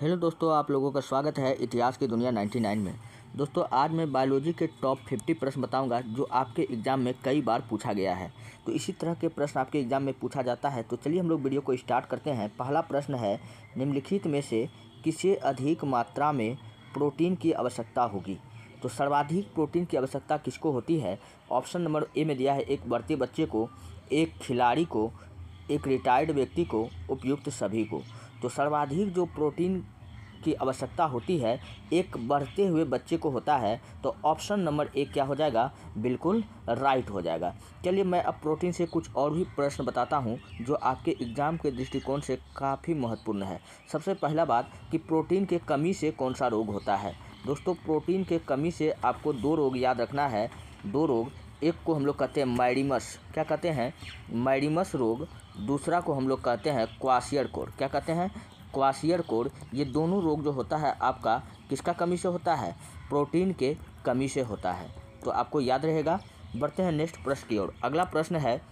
Hello दोस्तों, आप लोगों का स्वागत है इतिहास की दुनिया 99 में। दोस्तों, आज मैं बायोलॉजी के टॉप 50 प्रश्न बताऊंगा जो आपके एग्ज़ाम में कई बार पूछा गया है। तो इसी तरह के प्रश्न आपके एग्ज़ाम में पूछा जाता है। तो चलिए हम लोग वीडियो को स्टार्ट करते हैं। पहला प्रश्न है, निम्नलिखित में से किसे अधिक मात्रा में प्रोटीन की आवश्यकता होगी? तो सर्वाधिक प्रोटीन की आवश्यकता किसको होती है? ऑप्शन नंबर ए में दिया है, एक बढ़ते बच्चे को, एक खिलाड़ी को, एक रिटायर्ड व्यक्ति को, उपयुक्त सभी को। तो सर्वाधिक जो प्रोटीन की आवश्यकता होती है एक बढ़ते हुए बच्चे को होता है। तो ऑप्शन नंबर ए क्या हो जाएगा? बिल्कुल राइट हो जाएगा। चलिए मैं अब प्रोटीन से कुछ और भी प्रश्न बताता हूं जो आपके एग्ज़ाम के दृष्टिकोण से काफ़ी महत्वपूर्ण है। सबसे पहला बात कि प्रोटीन के कमी से कौन सा रोग होता है? दोस्तों, प्रोटीन के कमी से आपको दो रोग याद रखना है। दो रोग, एक को हम लोग कहते हैं मैडिमस, क्या कहते हैं? मैडिमस रोग। दूसरा को हम लोग कहते हैं क्वाशियरकोर, क्या कहते हैं? क्वाशियरकोर। ये दोनों रोग जो होता है आपका किसका कमी से होता है? प्रोटीन के कमी से होता है। तो आपको याद रहेगा। बढ़ते हैं नेक्स्ट प्रश्न की ओर। अगला प्रश्न है,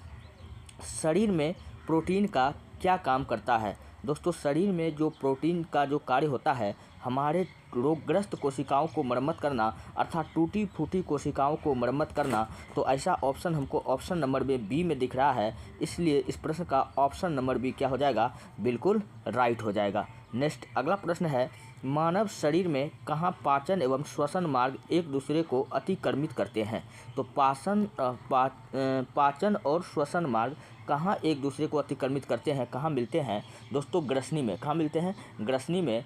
शरीर में प्रोटीन का क्या काम करता है? दोस्तों, शरीर में जो प्रोटीन का जो कार्य होता है, हमारे रोगग्रस्त कोशिकाओं को मरम्मत करना, अर्थात टूटी फूटी कोशिकाओं को मरम्मत करना। तो ऐसा ऑप्शन हमको ऑप्शन नंबर में बी में दिख रहा है, इसलिए इस प्रश्न का ऑप्शन नंबर बी क्या हो जाएगा? बिल्कुल राइट हो जाएगा। नेक्स्ट अगला प्रश्न है, मानव शरीर में कहाँ पाचन एवं श्वसन मार्ग एक दूसरे को अतिक्रमित करते हैं? तो पाचन और श्वसन मार्ग कहाँ एक दूसरे को अतिक्रमित करते हैं, कहाँ मिलते हैं? दोस्तों, ग्रसनी में। कहाँ मिलते हैं? ग्रसनी में।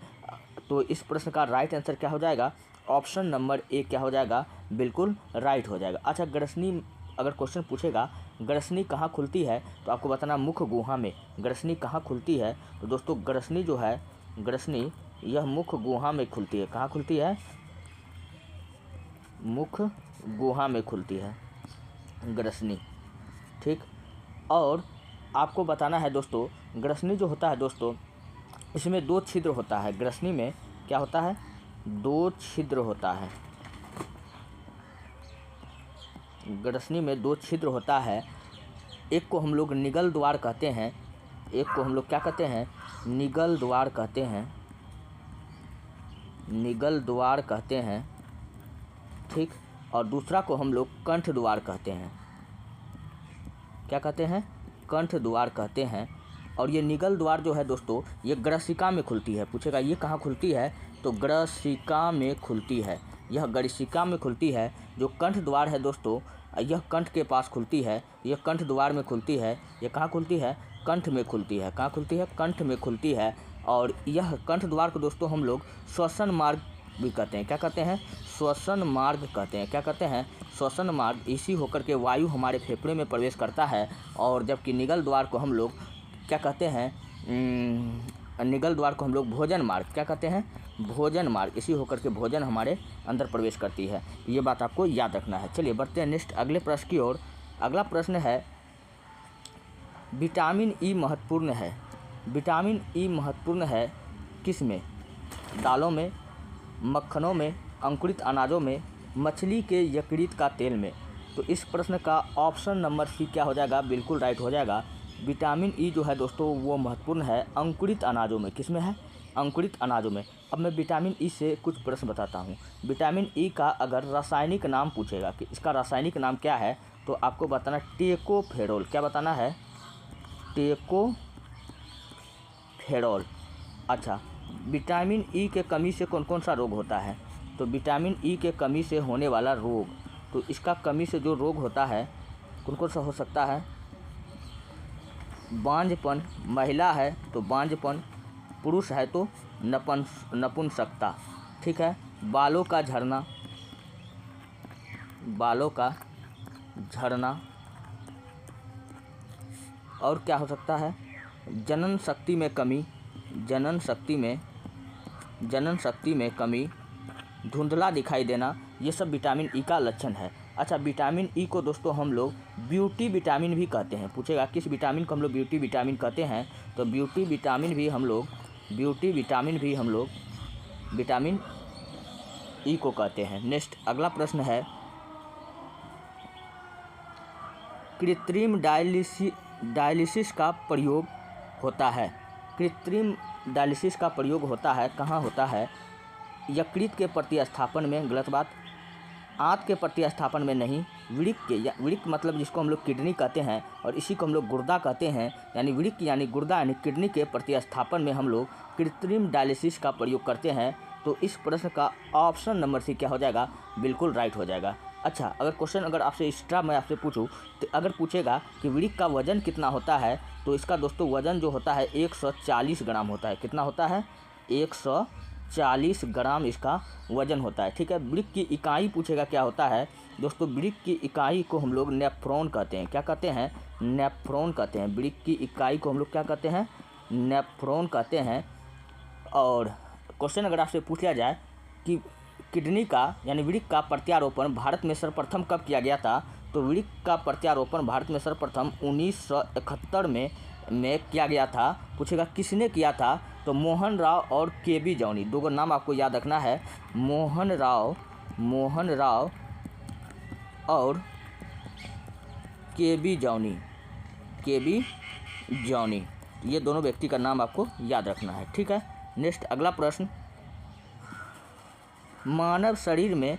तो इस प्रश्न का राइट आंसर क्या हो जाएगा? ऑप्शन नंबर ए क्या हो जाएगा? बिल्कुल राइट हो जाएगा। अच्छा, ग्रसनी अगर क्वेश्चन पूछेगा ग्रसनी कहाँ खुलती है, तो आपको बताना मुख गुहा में। ग्रसनी कहाँ खुलती है? तो दोस्तों, ग्रसनी जो है, ग्रसनी यह मुख गुहा में खुलती है। कहाँ खुलती है? मुख गुहा में खुलती है ग्रसनी। ठीक। और आपको बताना है दोस्तों, ग्रसनी जो होता है दोस्तों, इसमें दो छिद्र होता है। ग्रसनी में क्या होता है? दो छिद्र होता है। ग्रसनी में दो छिद्र होता है। एक को हम लोग निगल द्वार कहते हैं, एक को हम लोग क्या कहते हैं? निगल द्वार कहते हैं, निगल द्वार कहते हैं। ठीक। और दूसरा को हम लोग कंठ द्वार कहते हैं। क्या कहते हैं? कंठ द्वार कहते हैं। और ये निगल द्वार जो है दोस्तों, ये ग्रसिका में खुलती है। पूछेगा ये कहाँ खुलती है? तो ग्रसिका में खुलती है। यह ग्रसिका में खुलती है। जो कंठ द्वार है दोस्तों, यह कंठ के पास खुलती है। यह कंठ द्वार में खुलती है। यह कहाँ खुलती है? कंठ में खुलती है। कहाँ खुलती है? कंठ में खुलती है। और यह कंठ द्वार को दोस्तों हम लोग श्वसन मार्ग भी कहते हैं। क्या कहते हैं? श्वसन मार्ग कहते हैं। क्या कहते हैं? श्वसन मार्ग। इसी होकर के वायु हमारे फेफड़े में प्रवेश करता है। और जबकि निगल द्वार को हम लोग क्या कहते हैं? निगल द्वार को हम लोग भोजन मार्ग, क्या कहते हैं? भोजन मार्ग। इसी होकर के भोजन हमारे अंदर प्रवेश करती है। ये बात आपको याद रखना है। चलिए बढ़ते हैं नेक्स्ट अगले प्रश्न की ओर। अगला प्रश्न है, विटामिन ई महत्वपूर्ण है। विटामिन ई महत्वपूर्ण है किस में? दालों में, मक्खनों में, अंकुरित अनाजों में, मछली के यकृत का तेल में। तो इस प्रश्न का ऑप्शन नंबर सी क्या हो जाएगा? बिल्कुल राइट हो जाएगा। विटामिन ई जो है दोस्तों वो महत्वपूर्ण है अंकुरित अनाजों में। किस में है? अंकुरित अनाजों में। अब मैं विटामिन ई से कुछ प्रश्न बताता हूँ। विटामिन ई का अगर रासायनिक नाम पूछेगा कि इसका रासायनिक नाम क्या है, तो आपको बताना टेकोफेरोल। क्या बताना है? टेकोफेरोल। अच्छा, विटामिन ई के कमी से कौन कौन सा रोग होता है? तो विटामिन ई के कमी से होने वाला रोग, तो इसका कमी से जो रोग होता है कौन कौन सा हो सकता है? बांझपन, महिला है तो बांझपन, पुरुष है तो नपुंसकता। ठीक है। बालों का झड़ना, बालों का झड़ना। और क्या हो सकता है? जनन शक्ति में कमी, जनन शक्ति में कमी, धुंधला दिखाई देना। ये सब विटामिन ई का लक्षण है। अच्छा, विटामिन ई को दोस्तों हम लोग ब्यूटी विटामिन भी कहते हैं। पूछेगा किस विटामिन को हम लोग ब्यूटी विटामिन कहते हैं? तो ब्यूटी विटामिन भी हम लोग विटामिन ई को कहते हैं। नेक्स्ट अगला प्रश्न है, कृत्रिम डायलिसिस का प्रयोग होता है। कृत्रिम डायलिसिस का प्रयोग होता है कहाँ होता है? यकृत के प्रतिस्थापन में, गलत बात। आंत के प्रतिस्थापन में नहीं, वृक्क के, या वृक्क मतलब जिसको हम लोग किडनी कहते हैं और इसी को हम लोग गुर्दा कहते हैं, यानी वृक्क यानी गुर्दा यानी किडनी के प्रतिस्थापन में हम लोग कृत्रिम डायलिसिस का प्रयोग करते हैं। तो इस प्रश्न का ऑप्शन नंबर सी क्या हो जाएगा? बिल्कुल राइट हो जाएगा। अच्छा, अगर क्वेश्चन अगर आपसे एक्स्ट्रा मैं आपसे पूछूं तो अगर पूछेगा कि वृक्क का वजन कितना होता है, तो इसका दोस्तों वजन जो होता है 140 ग्राम होता है। कितना होता है? 140 ग्राम इसका वजन होता है। ठीक है, वृक्क की इकाई पूछेगा क्या होता है दोस्तों? वृक्क की इकाई को हम लोग नेफ्रॉन कहते हैं। क्या कहते हैं? नेफ्रॉन कहते हैं। वृक्क की इकाई को हम लोग क्या कहते हैं? नेफ्रॉन कहते हैं। और क्वेश्चन अगर आपसे पूछ लिया जाए कि किडनी का यानी वृक्क का प्रत्यारोपण भारत में सर्वप्रथम कब किया गया था, तो वृक्क का प्रत्यारोपण भारत में सर्वप्रथम 1971 में किया गया था। पूछेगा किसने किया था, तो मोहन राव और के.बी. जॉनी। दो नाम आपको याद रखना है, मोहन राव और के.बी. जॉनी, ये दोनों व्यक्ति का नाम आपको याद रखना है। ठीक है, नेक्स्ट अगला प्रश्न, मानव शरीर में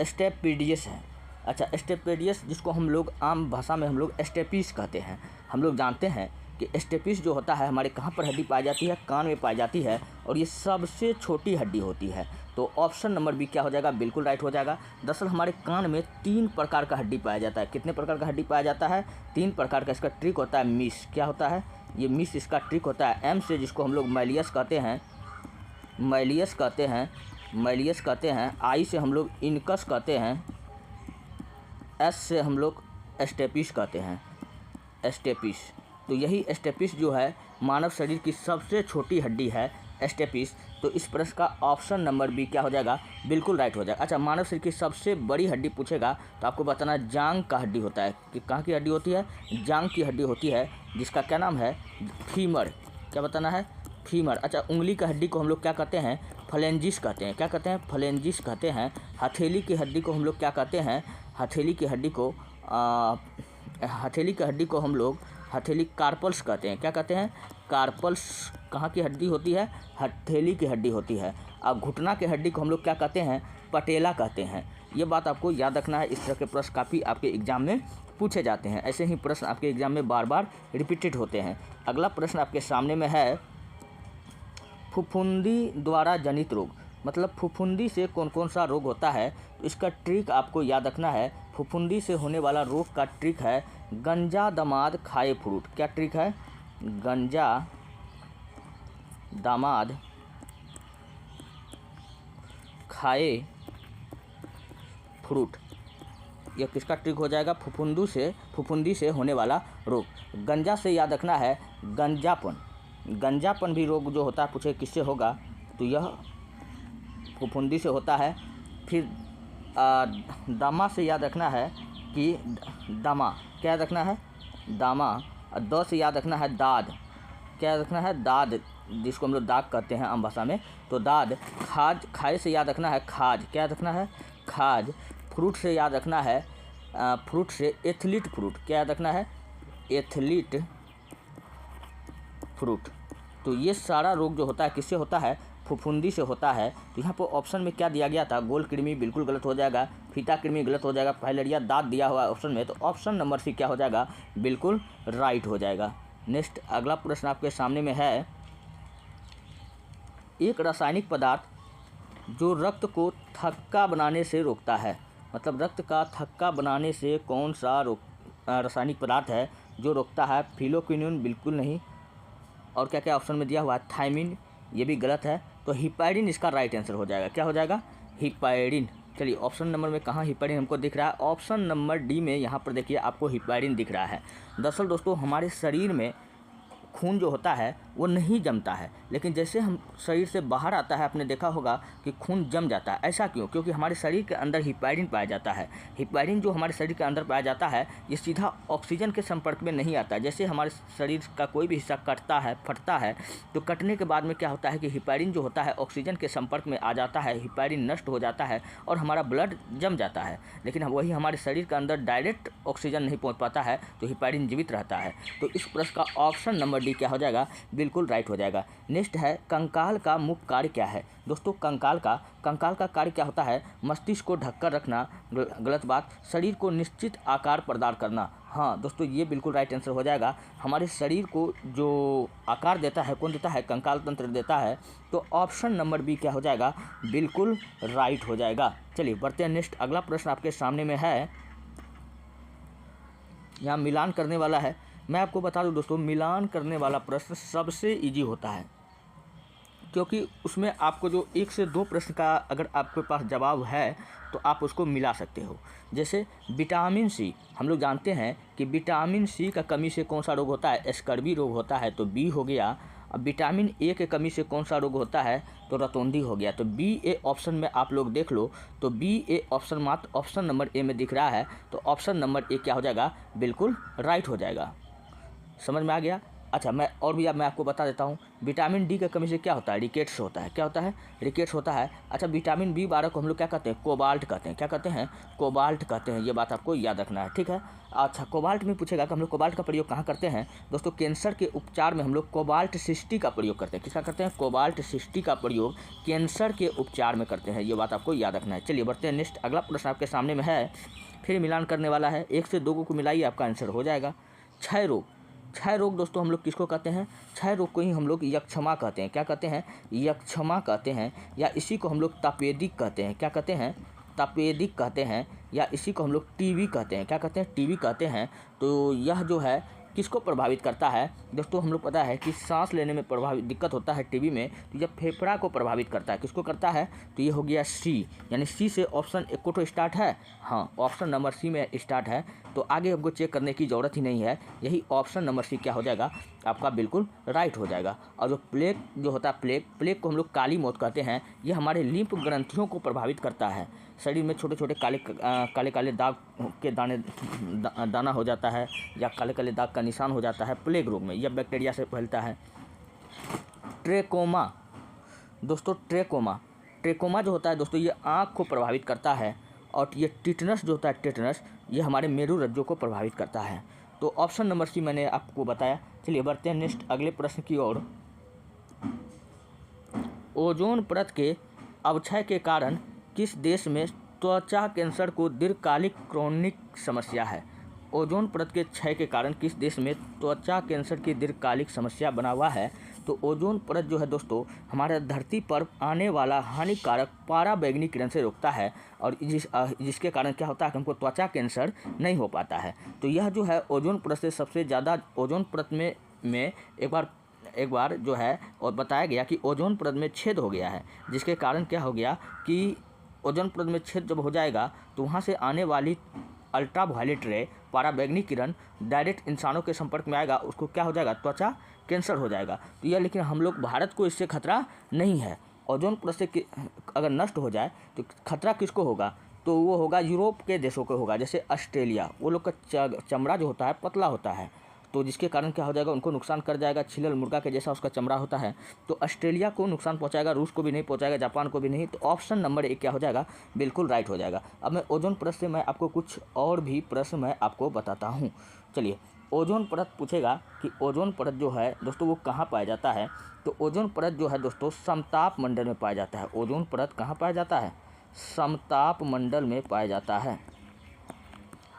स्टेपिडियस है। अच्छा, स्टेपिडियस जिसको हम लोग आम भाषा में हम लोग स्टेपिस कहते हैं। हम लोग जानते हैं कि स्टेपिस जो होता है हमारे कहाँ पर हड्डी पाई जाती है? कान में पाई जाती है और ये सबसे छोटी हड्डी होती है। तो ऑप्शन नंबर बी क्या हो जाएगा? बिल्कुल राइट हो जाएगा। दरअसल हमारे कान में 3 प्रकार का हड्डी पाया जाता है। कितने प्रकार का हड्डी पाया जाता है? 3 प्रकार का। इसका ट्रिक होता है मिस। क्या होता है? ये मिस इसका ट्रिक होता है। एम से जिसको हम लोग मैलियस कहते हैं, आई से हम लोग इनकस कहते हैं, एस से हम लोग स्टेपिस कहते हैं, स्टेपिस। तो यही स्टेपिस जो है मानव शरीर की सबसे छोटी हड्डी है, स्टेपिस। तो इस प्रश्न का ऑप्शन नंबर बी क्या हो जाएगा? बिल्कुल राइट हो जाएगा। अच्छा, मानव शरीर की सबसे बड़ी हड्डी पूछेगा तो आपको बताना जांघ का हड्डी होता है। कि कहाँ की हड्डी होती है? जांघ की हड्डी होती है, जिसका क्या नाम है? फीमर। क्या बताना है? फीमर। अच्छा, उंगली का हड्डी को हम लोग क्या कहते हैं? फ्लेंजिस कहते हैं। क्या कहते हैं? फ्लेंजिस कहते हैं। हथेली की हड्डी को हम लोग क्या कहते हैं? हथेली की हड्डी को हम लोग हथेली कार्पल्स कहते हैं। क्या कहते हैं? कार्पल्स। कहाँ की हड्डी होती है? हथेली की हड्डी होती है। अब घुटना की हड्डी को हम लोग क्या कहते हैं? पटेला कहते हैं। ये बात आपको याद रखना है। इस तरह के प्रश्न काफ़ी आपके एग्जाम में पूछे जाते हैं। ऐसे ही प्रश्न आपके एग्जाम में बार बार रिपीटेड होते हैं। अगला प्रश्न आपके सामने में है, फफूंदी द्वारा जनित रोग, मतलब फफूंदी से कौन कौन सा रोग होता है? तो इसका ट्रिक आपको याद रखना है। फफूंदी से होने वाला रोग का ट्रिक है गंजा दामाद खाए फ्रूट। क्या ट्रिक है? गंजा दामाद खाए फ्रूट। यह किसका ट्रिक हो जाएगा? फफूंदी से होने वाला रोग। गंजा से याद रखना है गंजापन भी रोग जो होता है पूछे किससे होगा? तो यह फफूंदी से होता है। फिर दामा से याद रखना है कि दामा। क्या याद रखना है? दामा। द से याद रखना है दाद। क्या याद रखना है? दाद, जिसको हम लोग दाग कहते हैं आम भाषा में, तो दाद। खाए से याद रखना है खाज। क्या याद रखना है? खाज। फ्रूट से याद रखना है फ्रूट से एथलीट फ्रूट। क्या याद रखना है? Athlete fruit. तो ये सारा रोग जो होता है किससे होता है? फफूंदी से होता है। तो यहाँ पर ऑप्शन में क्या दिया गया था? गोल कृमि बिल्कुल गलत हो जाएगा, फीता कृमि गलत हो जाएगा, फाइलेरिया दांत दिया हुआ है ऑप्शन में, तो ऑप्शन नंबर सी क्या हो जाएगा? बिल्कुल राइट हो जाएगा। नेक्स्ट अगला प्रश्न आपके सामने में है, एक रासायनिक पदार्थ जो रक्त को थक्का बनाने से रोकता है, मतलब रक्त का थक्का बनाने से कौन सा रासायनिक पदार्थ है जो रोकता है? फिलोक्विनोन बिल्कुल नहीं। और क्या क्या ऑप्शन में दिया हुआ है? थायमिन, ये भी गलत है। तो हिपैरिन इसका राइट आंसर हो जाएगा। क्या हो जाएगा? हिपैरिन। चलिए, ऑप्शन नंबर में कहाँ हिपैरिन हमको दिख रहा है? ऑप्शन नंबर डी में यहाँ पर देखिए आपको हिपैरिन दिख रहा है। दरअसल दोस्तों हमारे शरीर में खून जो होता है वो नहीं जमता है। लेकिन जैसे हम शरीर से बाहर आता है, आपने देखा होगा कि खून जम जाता है। ऐसा क्यों? क्योंकि हमारे शरीर के अंदर हिपैरिन पाया जाता है। हिपैरिन जो हमारे शरीर के अंदर पाया जाता है, ये सीधा ऑक्सीजन के संपर्क में नहीं आता। जैसे हमारे शरीर का कोई भी हिस्सा कटता है, फटता है, तो कटने के बाद में क्या होता है कि हिपैरिन जो होता है ऑक्सीजन के संपर्क में आ जाता है, हिपैरिन नष्ट हो जाता है और हमारा ब्लड जम जाता है। लेकिन वही हमारे शरीर के अंदर डायरेक्ट ऑक्सीजन नहीं पहुंच पाता है, तो हिपैरिन जीवित रहता है। तो इस प्रश्न का ऑप्शन नंबर डी क्या हो जाएगा? बिल्कुल राइट हो जाएगा। नेक्स्ट है, कंकाल का मुख्य कार्य क्या है? दोस्तों कंकाल का कार्य क्या होता है? मस्तिष्क को ढककर रखना। गलत बात। शरीर को निश्चित आकार प्रदान करना। हाँ दोस्तों, ये बिल्कुल राइट आंसर हो जाएगा। हमारे शरीर को जो आकार देता है, कौन देता है? कंकाल तंत्र देता है। तो ऑप्शन नंबर बी क्या हो जाएगा? बिल्कुल राइट हो जाएगा। चलिए बढ़ते हैं नेक्स्ट। अगला प्रश्न आपके सामने में है, यहाँ मिलान करने वाला है। मैं आपको बता दूं दोस्तों, मिलान करने वाला प्रश्न सबसे इजी होता है, क्योंकि उसमें आपको जो 1 से 2 प्रश्न का अगर आपके पास जवाब है तो आप उसको मिला सकते हो। जैसे विटामिन सी, हम लोग जानते हैं कि विटामिन सी का कमी से कौन सा रोग होता है? स्कर्वी रोग होता है, तो बी हो गया। अब विटामिन ए के कमी से कौन सा रोग होता है? तो रतौंधी हो गया। तो बी ए ऑप्शन में आप लोग देख लो, तो बी ए ऑप्शन मात्र ऑप्शन नंबर ए में दिख रहा है, तो ऑप्शन नंबर ए क्या हो जाएगा? बिल्कुल राइट हो जाएगा। समझ में आ गया? अच्छा, मैं आपको बता देता हूँ, विटामिन डी की कमी से क्या होता है? रिकेट्स होता है। क्या होता है? रिकेट्स होता है। अच्छा, विटामिन बी12 को हम लोग क्या कहते हैं? कोबाल्ट कहते हैं। क्या कहते हैं? कोबाल्ट कहते हैं। ये बात आपको याद रखना है, ठीक है। अच्छा, कोबाल्ट में पूछेगा कि हम लोग कोबाल्ट का प्रयोग कहाँ करते हैं? दोस्तों कैंसर के उपचार में हम लोग कोबाल्ट 60 का प्रयोग करते हैं। किसका करते हैं? कोबाल्ट 60 का प्रयोग कैंसर के उपचार में करते हैं। ये बात आपको याद रखना है। चलिए बढ़ते हैं नेक्स्ट। अगला प्रश्न आपके सामने में है, फिर मिलान करने वाला है। 1 से 2 को मिलाइए, आपका आंसर हो जाएगा। क्षय रोग। क्षय रोग दोस्तों हम लोग किसको कहते हैं? क्षय रोग को ही हम लोग यक्षमा कहते हैं। क्या कहते हैं? यक्षमा कहते हैं। या इसी को हम लोग तपेदिक कहते हैं। क्या कहते हैं? तपेदिक कहते हैं। या इसी को हम लोग टीबी कहते हैं। क्या कहते हैं? टीबी कहते हैं। तो यह जो है किसको प्रभावित करता है? दोस्तों हम लोग पता है कि सांस लेने में दिक्कत होता है टीबी में, तो यह फेफड़ा को प्रभावित करता है। किसको करता है? तो ये हो गया सी, यानी सी से ऑप्शन एक को तो स्टार्ट है। हाँ, ऑप्शन नंबर सी में स्टार्ट है, तो आगे हमको चेक करने की ज़रूरत ही नहीं है। यही ऑप्शन नंबर सी क्या हो जाएगा? आपका बिल्कुल राइट हो जाएगा। और जो प्लेग जो होता है, प्लेग को हम लोग काली मौत कहते हैं। ये हमारे लिम्फ ग्रंथियों को प्रभावित करता है। शरीर में छोटे छोटे काले दाग के दाना हो जाता है, या काले दाग का निशान हो जाता है प्लेग रोग में। यह बैक्टीरिया से फैलता है। ट्रेकोमा दोस्तों, ट्रेकोमा जो होता है दोस्तों, ये आँख को प्रभावित करता है। और ये टिटनस जो होता है, टिटनस, ये हमारे मेरुरज्जु को प्रभावित करता है। तो ऑप्शन नंबर सी मैंने आपको बताया। चलिए बढ़ते हैं नेक्स्ट अगले प्रश्न की ओर। ओजोन परत के अवक्षय के कारण किस देश में त्वचा कैंसर को दीर्घकालिक क्रोनिक समस्या है? ओजोन परत के क्षय के कारण किस देश में त्वचा कैंसर की दीर्घकालिक समस्या बना हुआ है? तो ओजोन परत जो है दोस्तों, हमारे धरती पर आने वाला हानिकारक पराबैंगनी किरण से रोकता है, और जिसके कारण क्या होता है कि हमको त्वचा कैंसर नहीं हो पाता है। तो यह जो है ओजोन परत से सबसे ज़्यादा, ओजोन परत में एक बार जो है और बताया गया कि ओजोन परत में छेद हो गया है, जिसके कारण क्या हो गया कि ओजोन परत में छेद जब हो जाएगा तो वहाँ से आने वाली अल्ट्रावायलेट रे, पराबैंगनी किरण डायरेक्ट इंसानों के संपर्क में आएगा, उसको क्या हो जाएगा? त्वचा कैंसर हो जाएगा। तो यह, लेकिन हम लोग भारत को इससे खतरा नहीं है। ओजोन परत से अगर नष्ट हो जाए तो खतरा किसको होगा? तो वो होगा यूरोप के देशों को होगा, जैसे ऑस्ट्रेलिया। वो लोग का चमड़ा जो होता है पतला होता है, तो जिसके कारण क्या हो जाएगा? उनको नुकसान कर जाएगा। छिलल मुर्गा के जैसा उसका चमड़ा होता है, तो ऑस्ट्रेलिया को नुकसान पहुंचाएगा, रूस को भी नहीं पहुंचाएगा, जापान को भी नहीं। तो ऑप्शन नंबर एक क्या हो जाएगा? बिल्कुल राइट हो जाएगा। अब मैं ओजोन परत से मैं आपको कुछ और भी प्रश्न मैं आपको बताता हूँ। चलिए, ओजोन परत पूछेगा कि ओजोन परत जो है दोस्तों वो कहाँ पाया जाता है? तो ओजोन परत जो है दोस्तों समताप मंडल में पाया जाता है। ओजोन परत कहाँ पाया जाता है? समताप मंडल में पाया जाता है।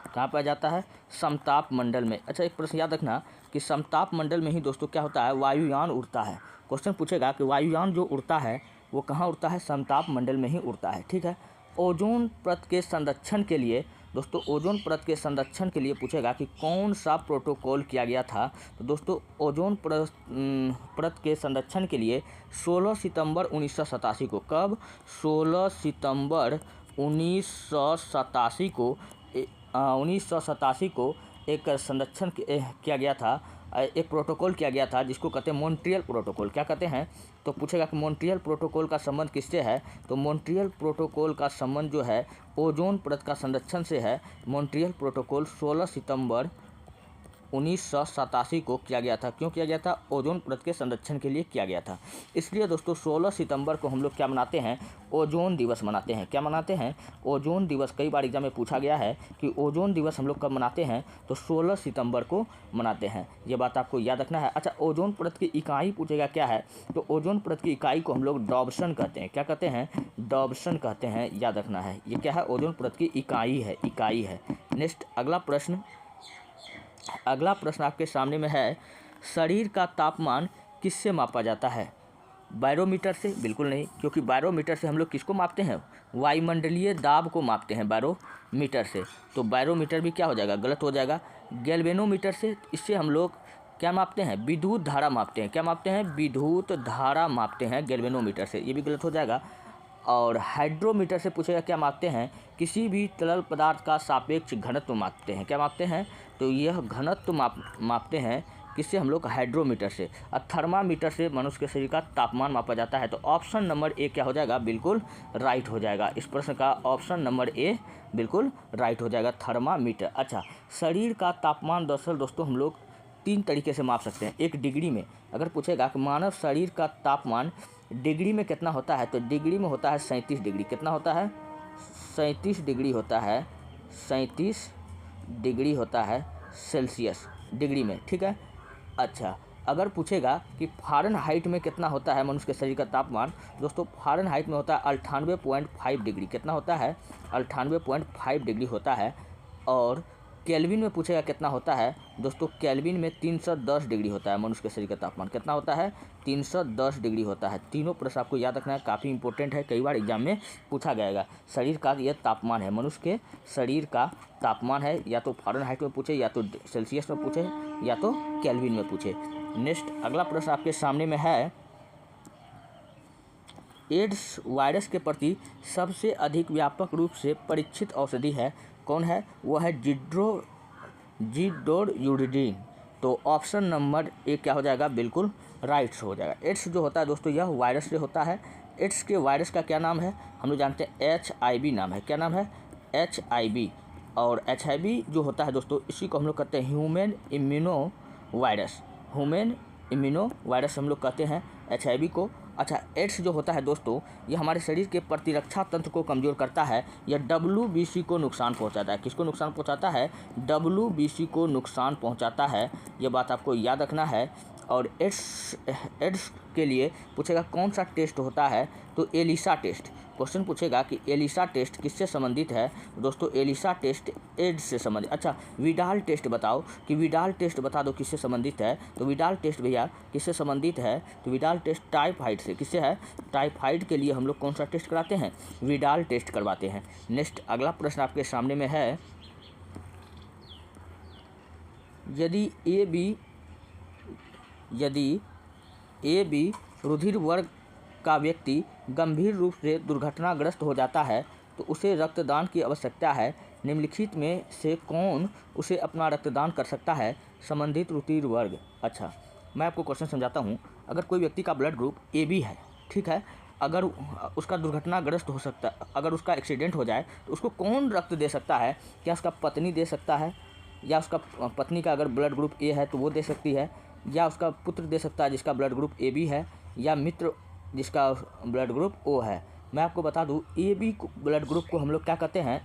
कहाँ पाया जाता है? समताप मंडल में। अच्छा, एक प्रश्न याद रखना कि समताप मंडल में ही दोस्तों क्या होता है? वायुयान उड़ता है। क्वेश्चन पूछेगा कि वायुयान जो उड़ता है वो कहाँ उड़ता है? समताप मंडल में ही उड़ता है, ठीक है। ओजोन परत के संरक्षण के लिए दोस्तों, ओजोन परत के संरक्षण के लिए पूछेगा कि कौन सा प्रोटोकॉल किया गया था? तो दोस्तों ओजोन परत के संरक्षण के लिए 16 सितंबर 1987 को, कब? 16 सितंबर 1987 को 1987 को एक संरक्षण किया गया था। एक प्रोटोकॉल किया गया था जिसको कहते हैं मॉन्ट्रियल प्रोटोकॉल। क्या कहते हैं? तो पूछेगा कि मॉन्ट्रियल प्रोटोकॉल का संबंध किससे है? तो मॉन्ट्रियल प्रोटोकॉल का संबंध जो है ओजोन परत का संरक्षण से है। मॉन्ट्रियल प्रोटोकॉल 16 सितंबर 1987 को किया गया था। क्यों किया गया था? ओजोन परत के संरक्षण के लिए किया गया था। इसलिए दोस्तों 16 सितंबर को हम लोग क्या मनाते हैं? ओजोन दिवस मनाते हैं। क्या मनाते हैं? ओजोन दिवस। कई बार एग्जाम में पूछा गया है कि ओजोन दिवस हम लोग कब मनाते हैं? तो 16 सितंबर को मनाते हैं। ये बात आपको याद रखना है। अच्छा, ओजोन परत की इकाई पूछेगा क्या है? तो ओजोन परत की इकाई को हम लोग डॉब्सन कहते हैं। क्या कहते हैं? डॉब्सन कहते हैं, याद रखना है। ये क्या है? ओजोन परत की इकाई है। नेक्स्ट अगला प्रश्न आपके सामने में है, शरीर का तापमान किससे मापा जाता है? बैरोमीटर से? बिल्कुल नहीं, क्योंकि बैरोमीटर से हम लोग किसको मापते हैं? वायुमंडलीय दाब को मापते हैं बैरोमीटर से। तो बैरोमीटर भी क्या हो जाएगा? गलत हो जाएगा। गैल्वेनोमीटर से, इससे हम लोग क्या मापते हैं? विद्युत धारा मापते हैं। क्या मापते हैं? विद्युत धारा मापते हैं गैल्वेनोमीटर से। ये भी गलत हो जाएगा। और हाइड्रोमीटर से पूछेगा क्या मापते हैं? किसी भी तरल पदार्थ का सापेक्ष घनत्व मापते हैं। क्या मापते हैं? तो यह घनत्व मापते हैं किससे? हम लोग हाइड्रोमीटर से। और थर्मामीटर से मनुष्य के शरीर का तापमान मापा जाता है। तो ऑप्शन नंबर ए क्या हो जाएगा? बिल्कुल राइट हो जाएगा। इस प्रश्न का ऑप्शन नंबर ए बिल्कुल राइट हो जाएगा, थर्मामीटर। अच्छा, शरीर का तापमान दरअसल दोस्तों हम लोग 3 तरीके से माप सकते हैं। एक डिग्री में, अगर पूछेगा कि मानव शरीर का तापमान डिग्री में कितना होता है, तो डिग्री में होता है 37 डिग्री। कितना होता है? 37 डिग्री होता है। 37 डिग्री होता है सेल्सियस डिग्री में, ठीक है। अच्छा, अगर पूछेगा कि फ़ारेनहाइट में कितना होता है मनुष्य के शरीर का तापमान, दोस्तों फ़ारेनहाइट में होता है 98.5 डिग्री। कितना होता है? 98.5 डिग्री होता है। और केल्विन में पूछेगा कितना होता है, दोस्तों केल्विन में 310 डिग्री होता है मनुष्य के शरीर का तापमान। कितना होता है? 310 डिग्री होता है। तीनों प्रश्न आपको याद रखना है, काफ़ी इंपॉर्टेंट है, कई बार एग्जाम में पूछा जाएगा। शरीर का यह तापमान है, मनुष्य के शरीर का तापमान है, या तो फ़ारेनहाइट में पूछे, या तो सेल्सियस में पूछे, या तो केल्विन में पूछे। नेक्स्ट अगला प्रश्न आपके सामने में है, एड्स वायरस के प्रति सबसे अधिक व्यापक रूप से परीक्षित औषधि है कौन है? वो है जिडोरुडिन। तो ऑप्शन नंबर ए क्या हो जाएगा? बिल्कुल राइट हो जाएगा। एड्स जो होता है दोस्तों यह वायरस से होता है। एड्स के वायरस का क्या नाम है? हम लोग जानते हैं HIV नाम है। क्या नाम है? HIV। और HIV जो होता है दोस्तों, इसी को हम लोग कहते हैं human immuno virus. Human immuno virus हम लोग कहते हैं HIV को। अच्छा, एड्स जो होता है दोस्तों, ये हमारे शरीर के प्रतिरक्षा तंत्र को कमज़ोर करता है। यह WBC को नुकसान पहुंचाता है। किसको नुकसान पहुंचाता है? WBC को नुकसान पहुंचाता है। ये बात आपको याद रखना है। और एड्स के लिए पूछेगा कौन सा टेस्ट होता है, तो एलिसा टेस्ट। क्वेश्चन पूछेगा कि एलिसा टेस्ट किससे संबंधित है, दोस्तों एलिसा टेस्ट एड्स से संबंधित। अच्छा, विडाल टेस्ट बताओ, कि विडाल टेस्ट बता दो किससे संबंधित है। तो विडाल टेस्ट भैया किससे संबंधित है? तो विडाल टेस्ट टाइफाइड से। किससे है? टाइफाइड के लिए हम लोग कौन सा टेस्ट कराते हैं? विडाल टेस्ट करवाते हैं। नेक्स्ट अगला प्रश्न आपके सामने में है, यदि ए बी रुधिर वर्ग का व्यक्ति गंभीर रूप से दुर्घटनाग्रस्त हो जाता है तो उसे रक्तदान की आवश्यकता है। निम्नलिखित में से कौन उसे अपना रक्तदान कर सकता है? संबंधित रुधिर वर्ग। अच्छा, मैं आपको क्वेश्चन समझाता हूँ। अगर कोई व्यक्ति का ब्लड ग्रुप AB है, ठीक है, अगर उसका दुर्घटनाग्रस्त हो सकता, अगर उसका एक्सीडेंट हो जाए तो उसको कौन रक्त दे सकता है? क्या उसका पत्नी दे सकता है, या उसका पत्नी का अगर ब्लड ग्रुप A है तो वो दे सकती है, या उसका पुत्र दे सकता है जिसका ब्लड ग्रुप AB है, या मित्र जिसका ब्लड ग्रुप O है। मैं आपको बता दूं, AB ब्लड ग्रुप को हम लोग क्या कहते हैं?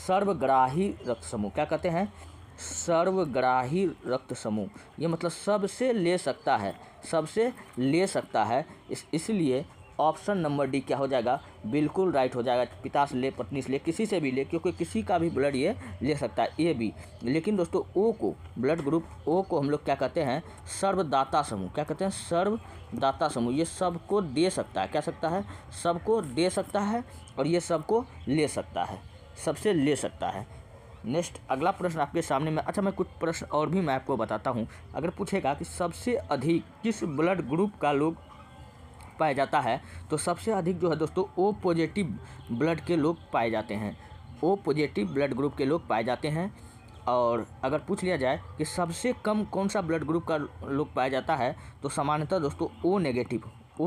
सर्वग्राही रक्त समूह। क्या कहते हैं? सर्वग्राही रक्त समूह। ये मतलब सबसे ले सकता है, सबसे ले सकता है। इसलिए ऑप्शन नंबर डी क्या हो जाएगा? बिल्कुल राइट हो जाएगा। पिता से ले, पत्नी से ले, किसी से भी ले, क्योंकि किसी का भी ब्लड ये ले सकता है AB। लेकिन दोस्तों O को, ब्लड ग्रुप O को हम लोग क्या कहते हैं? सर्वदाता समूह। क्या कहते हैं? सर्वदाता समूह। ये सबको दे सकता है। क्या सकता है? सबको दे सकता है, और ये सबको ले सकता है, सबसे ले सकता है। नेक्स्ट अगला प्रश्न आपके सामने में। अच्छा, मैं कुछ प्रश्न और भी मैं आपको बताता हूँ। अगर पूछेगा कि सबसे अधिक किस ब्लड ग्रुप का लोग पाया जाता है, तो सबसे अधिक जो है दोस्तों O पॉजिटिव ब्लड के लोग पाए जाते हैं। O पॉजिटिव ब्लड ग्रुप के लोग पाए जाते हैं। और अगर पूछ लिया जाए कि सबसे कम कौन सा ब्लड ग्रुप का लोग पाया जाता है, तो सामान्यतः दोस्तों ओ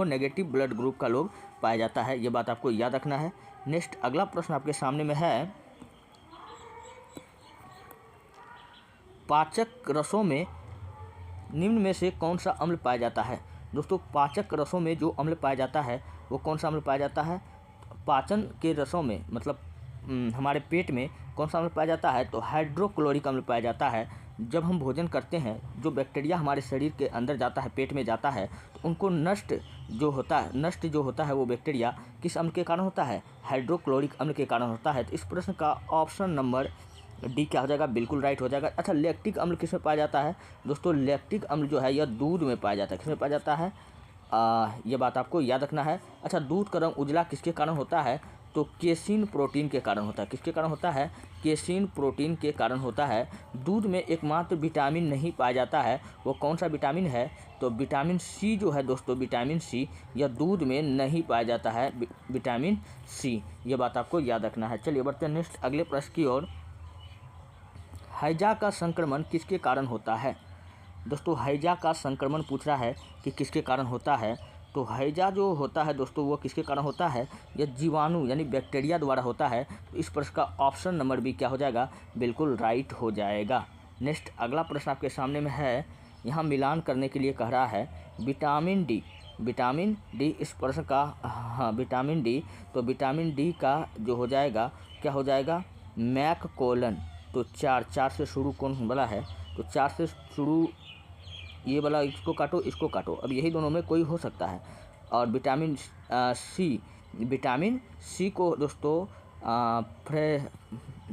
नेगेटिव ब्लड ग्रुप का लोग पाया जाता है। ये बात आपको याद रखना है। नेक्स्ट अगला प्रश्न आपके सामने में है, पाचक रसों में निम्न में से कौन सा अम्ल पाया जाता है। दोस्तों पाचक रसों में जो अम्ल पाया जाता है वो कौन सा अम्ल पाया जाता है। पाचन के रसों में मतलब हमारे पेट में कौन सा अम्ल पाया जाता है, तो हाइड्रोक्लोरिक अम्ल पाया जाता है। जब हम भोजन करते हैं, जो बैक्टीरिया हमारे शरीर के अंदर जाता है, पेट में जाता है, तो उनको नष्ट जो होता है वो बैक्टीरिया किस अम्ल के कारण होता है, हाइड्रोक्लोरिक अम्ल के कारण होता है। तो इस प्रश्न का ऑप्शन नंबर डी क्या हो जाएगा, बिल्कुल राइट हो जाएगा। अच्छा, लैक्टिक अम्ल किस में पाया जाता है। दोस्तों लैक्टिक अम्ल जो है यह दूध में पाया जाता है। किस में पाया जाता है, ये बात आपको याद रखना है। अच्छा, दूध का रंग उजला किसके कारण होता है, तो केसिन प्रोटीन के कारण होता है। किसके कारण होता है, केसिन प्रोटीन के कारण होता है। दूध में एकमात्र विटामिन नहीं पाया जाता है, वो कौन सा विटामिन है, तो विटामिन सी जो है दोस्तों, विटामिन सी यह दूध में नहीं पाया जाता है, विटामिन सी। ये बात आपको याद रखना है। चलिए बढ़ते हैं नेक्स्ट अगले प्रश्न की ओर। हैजा का संक्रमण किसके कारण होता है। दोस्तों हैजा का संक्रमण पूछ रहा है कि किसके कारण होता है। तो हैजा जो होता है दोस्तों वो किसके कारण होता है, यह जीवाणु यानी बैक्टीरिया द्वारा होता है। तो इस प्रश्न का ऑप्शन नंबर बी क्या हो जाएगा, बिल्कुल राइट हो जाएगा। नेक्स्ट अगला प्रश्न आपके सामने में है, यहाँ मिलान करने के लिए कह रहा है विटामिन डी इस प्रश्न का, हाँ विटामिन डी, तो विटामिन डी का जो हो जाएगा क्या हो जाएगा, मैककोलन। तो चार से शुरू कौन वाला है, तो 4 से शुरू ये वाला, इसको काटो, अब यही दोनों में कोई हो सकता है। और विटामिन सी को दोस्तों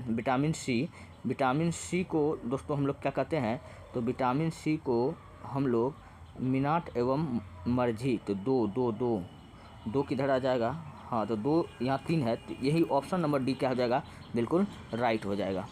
विटामिन सी को दोस्तों हम लोग क्या कहते हैं, तो विटामिन सी को हम लोग मिनाट एवं मर्झी, तो दो किधर आ जाएगा, हाँ तो 2 यहाँ 3 है, तो यही ऑप्शन नंबर डी क्या हो जाएगा, बिल्कुल राइट हो जाएगा।